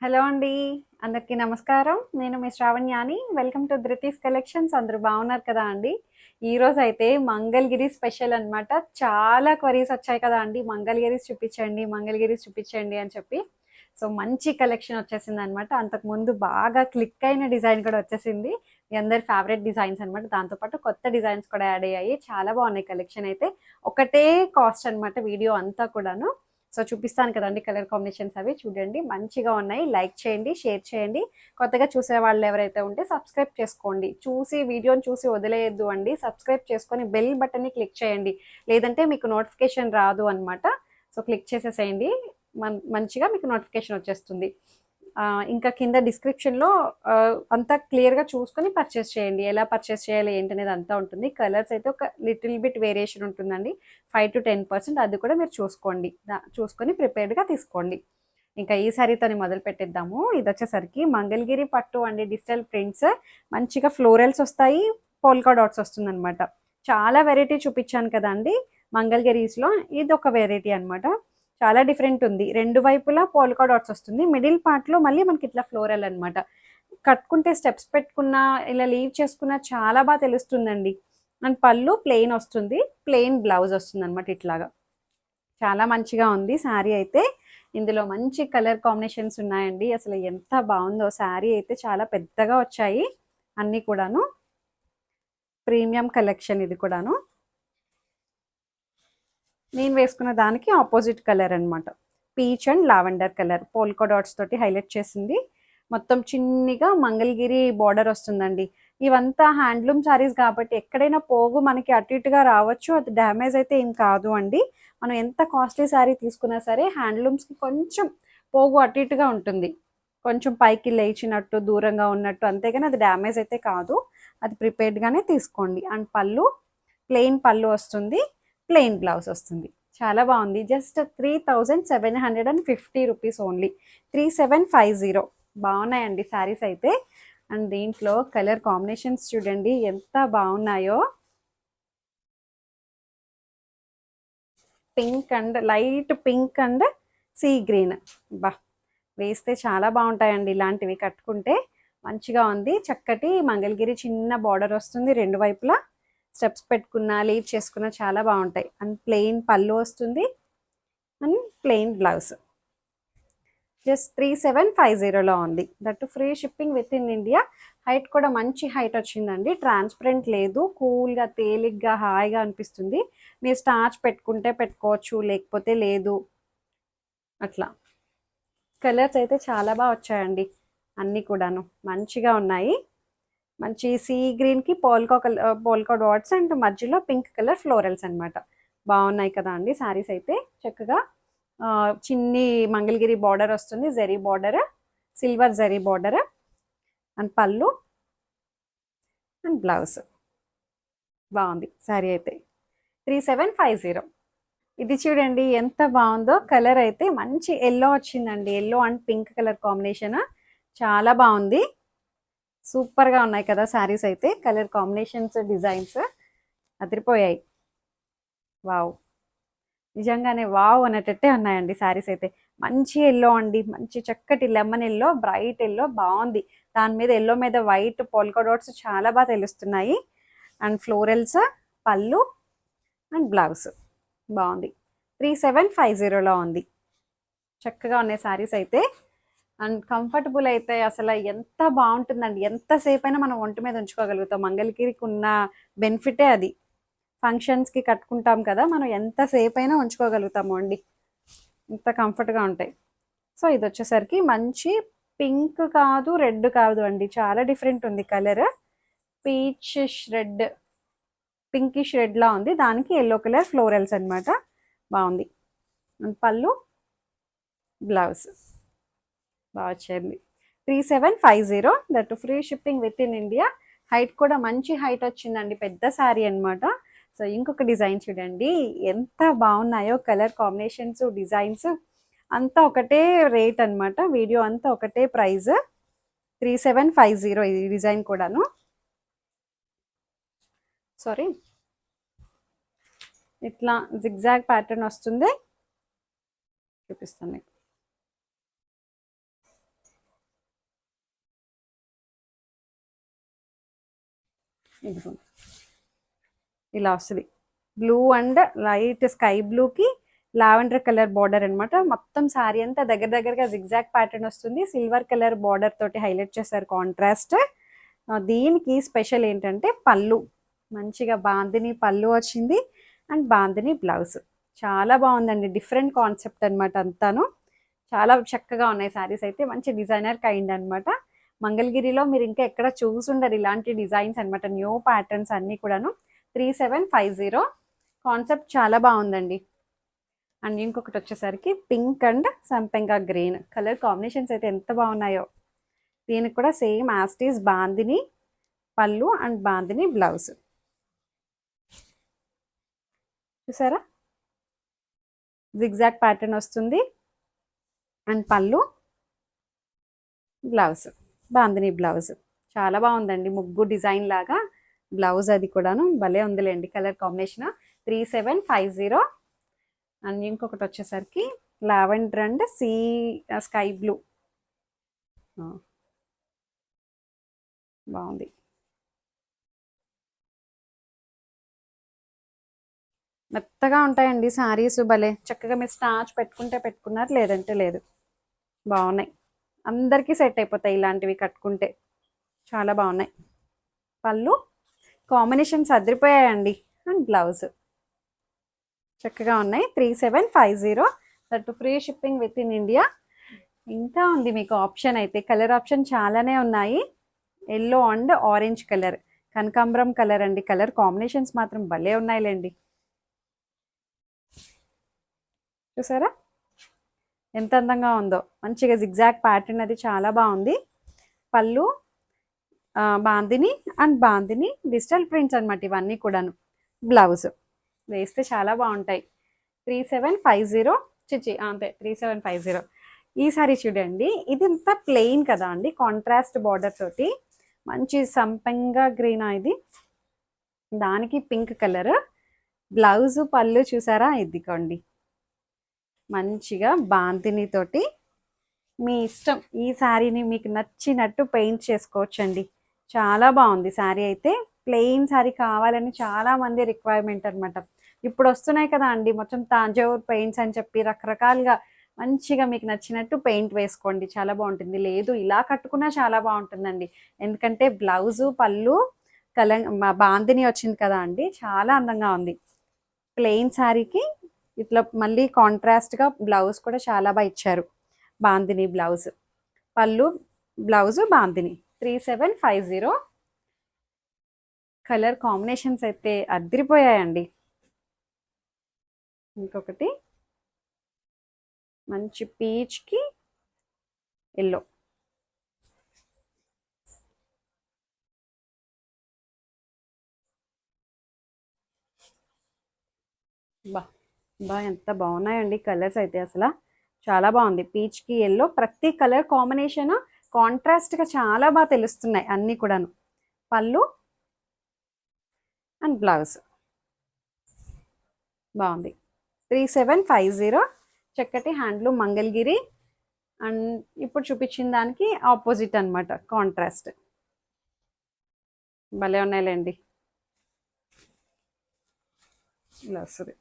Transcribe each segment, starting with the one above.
Hello అండి. అందరికీ నమస్కారం. నేను మీ శ్రావణ్యాని. Welcome to Dhruti's collections. అందరూ బాగున్నారు కదా అండి? ఈరోజైతే మంగళగిరి స్పెషల్ అనమాట. చాలా క్వరీస్ వచ్చాయి కదా అండి. మంగళగిరీస్ చూపించండి, మంగళగిరీస్ చూపించండి అని చెప్పి. సో, మంచి కలెక్షన్ వచ్చేసిందనమాట. అంతకుముందు బాగా క్లిక్ అయిన డిజైన్ కూడా వచ్చేసింది. మీ అందరి ఫేవరెట్ డిజైన్స్ అనమాట. దాంతో పాటు కొత్త డిజైన్స్ కూడా యాడ్ అయ్యాయి. చాలా బాగున్నాయి కలెక్షన్ అయితే. ఒకటే కాస్ట్ అనమాట వీడియో అంతా కూడాను. సో చూపిస్తాను కదండి కలర్ కాంబినేషన్స్ అవి చూడండి మంచిగా ఉన్నాయి. లైక్ చేయండి, షేర్ చేయండి. కొత్తగా చూసే వాళ్ళు ఎవరైతే ఉంటే సబ్స్క్రైబ్ చేసుకోండి. వీడియోని చూసి వదిలేయద్దు అండి. సబ్స్క్రైబ్ చేసుకొని బెల్ బటన్ని క్లిక్ చేయండి. లేదంటే మీకు నోటిఫికేషన్ రాదు అనమాట. సో క్లిక్ చేసేసేయండి. మంచిగా మీకు నోటిఫికేషన్ వచ్చేస్తుంది. ఇంకా కింద డిస్క్రిప్షన్లో అంతా క్లియర్గా చూసుకొని పర్చేస్ చేయండి. ఎలా పర్చేస్ చేయాలి ఏంటనేది అంతా ఉంటుంది. కలర్స్ అయితే ఒక లిటిల్ బిట్ వేరియేషన్ ఉంటుందండి. 5 to 10% అది కూడా మీరు చూసుకోండి. చూసుకొని ప్రిపేర్డ్గా తీసుకోండి. ఇంకా ఈ సారీతోని మొదలు పెట్టేద్దాము. ఇది వచ్చేసరికి మంగళగిరి పట్టు అండి. డిజిటల్ ప్రింట్స్ మంచిగా ఫ్లోరల్స్ వస్తాయి, పోల్కా డాట్స్ వస్తుంది అనమాట. చాలా వెరైటీ చూపించాను కదండి మంగళగిరీస్లో. ఇది ఒక వెరైటీ అనమాట. చాలా డిఫరెంట్ ఉంది. రెండు వైపులా పోల్కా డాట్స్ వస్తుంది. మిడిల్ పార్ట్లో మళ్ళీ మనకి ఇట్లా ఫ్లోరల్ అనమాట. కట్టుకుంటే స్టెప్స్ పెట్టుకున్నా ఇలా లీవ్ చేసుకున్నా చాలా బాగా తెలుస్తుందండి. అండ్ పళ్ళు ప్లెయిన్ వస్తుంది, ప్లెయిన్ బ్లౌజ్ వస్తుంది అనమాట. ఇట్లాగా చాలా మంచిగా ఉంది శారీ అయితే. ఇందులో మంచి కలర్ కాంబినేషన్స్ ఉన్నాయండి. అసలు ఎంత బాగుందో శారీ అయితే. చాలా పెద్దగా వచ్చాయి అన్నీ కూడాను. ప్రీమియం కలెక్షన్ ఇది కూడాను. నేను వేసుకున్న దానికి ఆపోజిట్ కలర్ అనమాట. Peach and lavender colour polka dots తోటి హైలైట్ చేసింది. మొత్తం చిన్నిగా మంగళగిరి బార్డర్ వస్తుందండి. ఇవంతా హ్యాండ్లూమ్ శారీస్ కాబట్టి ఎక్కడైనా పోగు మనకి అటు ఇటుగా రావచ్చు. అది డ్యామేజ్ అయితే ఏం కాదు అండి. మనం ఎంత కాస్ట్లీ శారీ తీసుకున్నా సరే హ్యాండ్లూమ్స్కి కొంచెం పోగు అటు ఇటుగా ఉంటుంది. కొంచెం పైకి లేచినట్టు దూరంగా ఉన్నట్టు, అంతేగాని అది డ్యామేజ్ అయితే కాదు. అది ప్రిపేర్డ్గానే తీసుకోండి. అండ్ పళ్ళు ప్లెయిన్ పళ్ళు వస్తుంది, ప్లెయిన్ బ్లౌజ్ వస్తుంది. చాలా బాగుంది. Just 3750 rupees only. 3750. బాగున్నాయండి శారీస్ అయితే. అండ్ దీంట్లో కలర్ కాంబినేషన్స్ చూడండి ఎంత బాగున్నాయో. Pink and light pink and sea green. బా, వేస్తే చాలా బాగుంటాయండి ఇలాంటివి కట్టుకుంటే. మంచిగా ఉంది. చక్కటి మంగళగిరి చిన్న బార్డర్ వస్తుంది రెండు వైపులా. స్టెప్స్ పెట్టుకున్నా లీవ్ చేసుకున్నా చాలా బాగుంటాయి. అండ్ ప్లెయిన్ పళ్ళు వస్తుంది అండ్ ప్లెయిన్ బ్లౌజ్. జస్ట్ 3750లో ఉంది. That free shipping with in India. Height కూడా మంచి హైట్ వచ్చిందండి. ట్రాన్స్పరెంట్ లేదు, కూల్గా తేలిగ్గా హాయిగా అనిపిస్తుంది. మీరు స్టార్చ్ పెట్టుకుంటే పెట్టుకోవచ్చు, లేకపోతే లేదు. అట్లా కలర్స్ అయితే చాలా బాగా వచ్చాయండి. అన్నీ కూడాను మంచిగా ఉన్నాయి. మంచి సీ గ్రీన్కి పోల్కా డాట్స్ అండ్ మధ్యలో పింక్ కలర్ ఫ్లోరల్స్ అనమాట. బాగున్నాయి కదా అండి శారీస్ అయితే. చక్కగా చిన్ని మంగళగిరి బార్డర్ వస్తుంది, zari border, silver zari border. And పళ్ళు అండ్ బ్లౌజ్. బాగుంది శారీ అయితే. 3750. ఇది చూడండి ఎంత బాగుందో. కలర్ అయితే మంచి ఎల్లో వచ్చిందండి. Yellow and pink colour combination చాలా బాగుంది. సూపర్గా ఉన్నాయి కదా శారీస్ అయితే. కలర్ కాంబినేషన్స్, డిజైన్స్ అదిరిపోయాయి. వావ్, నిజంగానే వావ్ అనేటట్టే ఉన్నాయండి శారీస్ అయితే. మంచి ఎల్లో అండి, మంచి చక్కటి లెమన్ ఎల్లో, బ్రైట్ ఎల్లో బాగుంది. దాని మీద ఎల్లో మీద వైట్ పోల్కా డాట్స్ చాలా బాగా తెలుస్తున్నాయి. అండ్ ఫ్లోరల్స్, పళ్ళు అండ్ బ్లౌజ్. బాగుంది. 3750లో ఉంది. చక్కగా ఉన్నాయి శారీస్ అయితే. అండ్ కంఫర్టబుల్ అయితే అసలు ఎంత బాగుంటుందండి. ఎంతసేపు అయినా మనం ఒంటి మీద ఉంచుకోగలుగుతాం. మంగళగిరికి ఉన్న బెనిఫిటే అది. ఫంక్షన్స్కి కట్టుకుంటాం కదా, మనం ఎంతసేపు అయినా ఉంచుకోగలుగుతాము అండి. ఇంత కంఫర్ట్గా ఉంటాయి. సో ఇది వచ్చేసరికి మంచి పింక్ కాదు, రెడ్ కాదు అండి. చాలా డిఫరెంట్ ఉంది కలర్. పీచిష్ రెడ్, పింకిష్ రెడ్లా ఉంది. దానికి ఎల్లో కలర్ ఫ్లోరల్స్ అనమాట. బాగుంది. పళ్ళు బ్లౌజ్ బాగా వచ్చింది. 3750. That free shipping with in India. Height కూడా మంచి హైట్ వచ్చిందండి. పెద్ద శారీ అనమాట. సో ఇంకొక డిజైన్ చూడండి ఎంత బాగున్నాయో. కలర్ కాంబినేషన్స్, డిజైన్స్ అంతా ఒకటే రేట్ అనమాట. వీడియో అంతా ఒకటే ప్రైస్. 3750 ఈ డిజైన్ కూడాను. సారీ, ఇట్లా జిగ్జాగ్ ప్యాటర్న్ వస్తుంది. చూపిస్తాను. ఇదిగోండి ఇలా వస్తుంది. బ్లూ అండ్ లైట్ స్కై బ్లూకి లావెండర్ కలర్ బార్డర్ అనమాట. మొత్తం శారీ అంతా దగ్గర దగ్గరగా జిగ్జాగ్ ప్యాటర్న్ వస్తుంది. సిల్వర్ కలర్ బార్డర్ తోటి హైలైట్ చేశారు కాంట్రాస్ట్. దీనికి స్పెషల్ ఏంటంటే పళ్ళు, మంచిగా బాందిని పళ్ళు వచ్చింది అండ్ బాందిని బ్లౌజ్. చాలా బాగుందండి, డిఫరెంట్ కాన్సెప్ట్ అనమాట అంతాను. చాలా చక్కగా ఉన్నాయి శారీస్ అయితే, మంచి డిజైనర్ కైండ్ అనమాట. మంగళగిరిలో మీరు ఇంకా ఎక్కడ చూసుండరు ఇలాంటి డిజైన్స్ అనమాట, న్యూ ప్యాటర్న్స్ అన్నీ కూడాను. 3750 కాన్సెప్ట్ చాలా బాగుందండి. అండ్ ఇంకొకటి వచ్చేసరికి పింక్ అండ్ సంపెంగా గ్రీన్ కలర్ కాంబినేషన్స్ అయితే ఎంత బాగున్నాయో. దీనికి కూడా సేమ్ యాస్టీస్ బాందిని పళ్ళు అండ్ బాందిని బ్లౌజ్. చూసారా జిగ్జాగ్ ప్యాటర్న్ వస్తుంది and pallu blouse bandhani blouse. చాలా బాగుందండి, ముగ్గు డిజైన్ లాగా బ్లౌజ్ అది కూడాను భలే ఉందిలేండి కలర్ కాంబినేషన్. 3750. అండ్ ఇంకొకటి వచ్చేసరికి లావెండర్ అండ్ స్కై బ్లూ బాగుంది. మెత్తగా ఉంటాయండి శారీస్, భలే చక్కగా మీరు స్టార్చ్ పెట్టుకుంటే పెట్టుకున్నారు, లేదంటే లేదు. బాగున్నాయి, అందరికీ సెట్ అయిపోతాయి ఇలాంటివి కట్టుకుంటే, చాలా బాగున్నాయి. పళ్ళు కాంబినేషన్స్ అదిరిపోయాయండి అండ్ బ్లౌజ్ చక్కగా ఉన్నాయి. 3750 that free shipping with in India. ఇంకా ఉంది మీకు ఆప్షన్ అయితే, కలర్ ఆప్షన్ చాలానే ఉన్నాయి. ఎల్లో అండ్ ఆరెంజ్ కలర్, కనకాంబరం కలర్ అండి. కలర్ కాంబినేషన్స్ మాత్రం భలే ఉన్నాయిలేండి. చూసారా ఎంత అందంగా ఉందో, మంచిగా జిగ్జాగ్ ప్యాటర్న్ అది చాలా బాగుంది. పళ్ళు bandhani and bandhani digital prints అనమాట ఇవన్నీ కూడాను. బ్లౌజ్ వేస్తే చాలా బాగుంటాయి. 3750 చిచి అంతే 3750. ఈ సారీ చూడండి, ఇది అంతా ప్లెయిన్ కదా అండి, కాంట్రాస్ట్ బార్డర్ తోటి మంచి సంపెంగా గ్రీన్ ఇది, దానికి పింక్ కలర్ బ్లౌజ్. పళ్ళు చూసారా ఇదిగోండి, మంచిగా బాంతినితోటి మీ ఇష్టం. ఈ శారీని మీకు నచ్చినట్టు పెయింట్ చేసుకోవచ్చండి. చాలా బాగుంది శారీ అయితే. ప్లెయిన్ శారీ కావాలని చాలా మంది రిక్వైర్మెంట్ అనమాట. ఇప్పుడు వస్తున్నాయి కదా అండి మొత్తం తాంజావూర్ పెయింట్స్ అని చెప్పి రకరకాలుగా. మంచిగా మీకు నచ్చినట్టు పెయింట్ వేసుకోండి, చాలా బాగుంటుంది. లేదు ఇలా కట్టుకున్నా చాలా బాగుంటుందండి, ఎందుకంటే బ్లౌజు పళ్ళు బాందిని వచ్చింది కదా అండి, చాలా అందంగా ఉంది. ప్లెయిన్ శారీకి ఇట్లా మళ్ళీ కాంట్రాస్ట్గా బ్లౌజ్ కూడా చాలా బాగా ఇచ్చారు. బాందిని బ్లౌజ్, పళ్ళు బ్లౌజ్ బాందిని. 3750. కలర్ కాంబినేషన్స్ అయితే అదిరిపోయాయండి. ఇంకొకటి మంచి పీచ్కి ఎల్లో, బా ఎంత బాగున్నాయండి కలర్స్ అయితే, అసలు చాలా బాగుంది. పీచ్కి ఎల్లో, ప్రతి కలర్ కాంబినేషన్ కాంట్రాస్ట్గా చాలా బాగా తెలుస్తున్నాయి అన్నీ కూడాను. పళ్ళు అండ్ బ్లౌజ్ బాగుంది. 3750. చక్కటి హ్యాండ్లూమ్ మంగళగిరి. అండ్ ఇప్పుడు చూపించిన దానికి ఆపోజిట్ అనమాట, కాంట్రాస్ట్. భలే ఉన్నాయిలేండి, ఇలా వస్తుంది.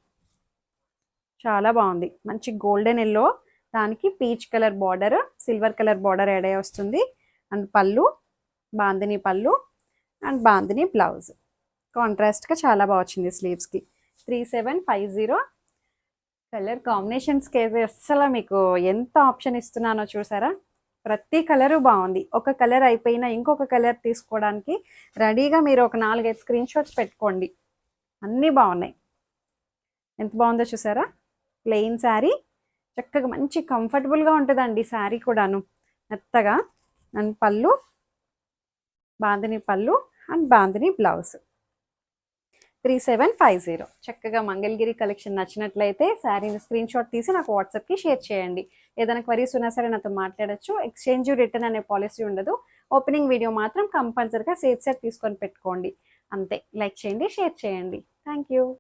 చాలా బాగుంది, మంచి గోల్డెన్ ఎల్లో, దానికి peach colour border, silver colour border add అయ్యి వస్తుంది. అండ్ పళ్ళు బాందిని పళ్ళు అండ్ బాందిని బ్లౌజ్. కాంట్రాస్ట్గా చాలా బాగా వచ్చింది స్లీవ్స్కి. 3750. కలర్ కాంబినేషన్స్కి అయితే అస్సలు మీకు ఎంత ఆప్షన్ ఇస్తున్నానో చూసారా, ప్రతి కలరు బాగుంది. ఒక కలర్ అయిపోయినా ఇంకొక కలర్ తీసుకోవడానికి రెడీగా మీరు ఒక 4-5 స్క్రీన్ షాట్స్ పెట్టుకోండి, అన్నీ బాగున్నాయి. ఎంత బాగుందో చూసారా. ప్లెయిన్ శారీ, చక్కగా మంచి కంఫర్టబుల్గా ఉంటుందండి శారీ కూడాను, మెత్తగా. అండ్ పళ్ళు బాందిని పళ్ళు అండ్ బాందిని బ్లౌజ్. 3750. చక్కగా మంగళగిరి కలెక్షన్ నచ్చినట్లయితే శారీని స్క్రీన్ షాట్ తీసి నాకు వాట్సాప్కి షేర్ చేయండి. ఏదైనా క్వరీస్ ఉన్నా సరే నాతో మాట్లాడచ్చు. ఎక్స్చేంజ్ రిటర్న్ అనే పాలసీ ఉండదు. ఓపెనింగ్ వీడియో మాత్రం కంపల్సరీగా సేఫ్ సెట్ తీసుకొని పెట్టుకోండి, అంతే. లైక్ చేయండి, షేర్ చేయండి. Thank you.